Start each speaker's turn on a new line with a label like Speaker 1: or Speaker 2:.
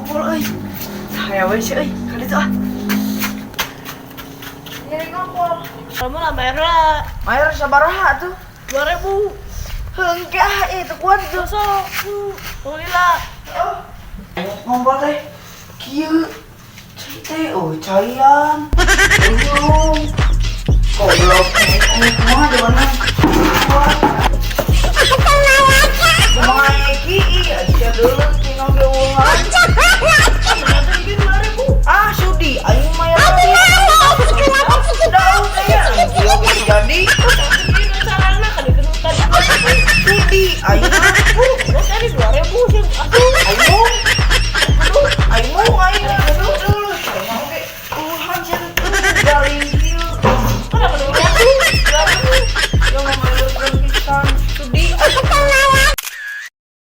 Speaker 1: ngobrol euy. Tah we sih euy, ka ditu ah.
Speaker 2: Ini ngobrol.
Speaker 3: Kamu lah bayar
Speaker 1: Bayar sabaraha tuh?
Speaker 3: 2.000.
Speaker 1: Hengke ah itu kuat tuh.
Speaker 3: Sosok. Alhamdulillah.
Speaker 1: Ngobrol teh. Kieu. Teh oh caian. Belum. Goblok. Kumaha di mana? Kumaha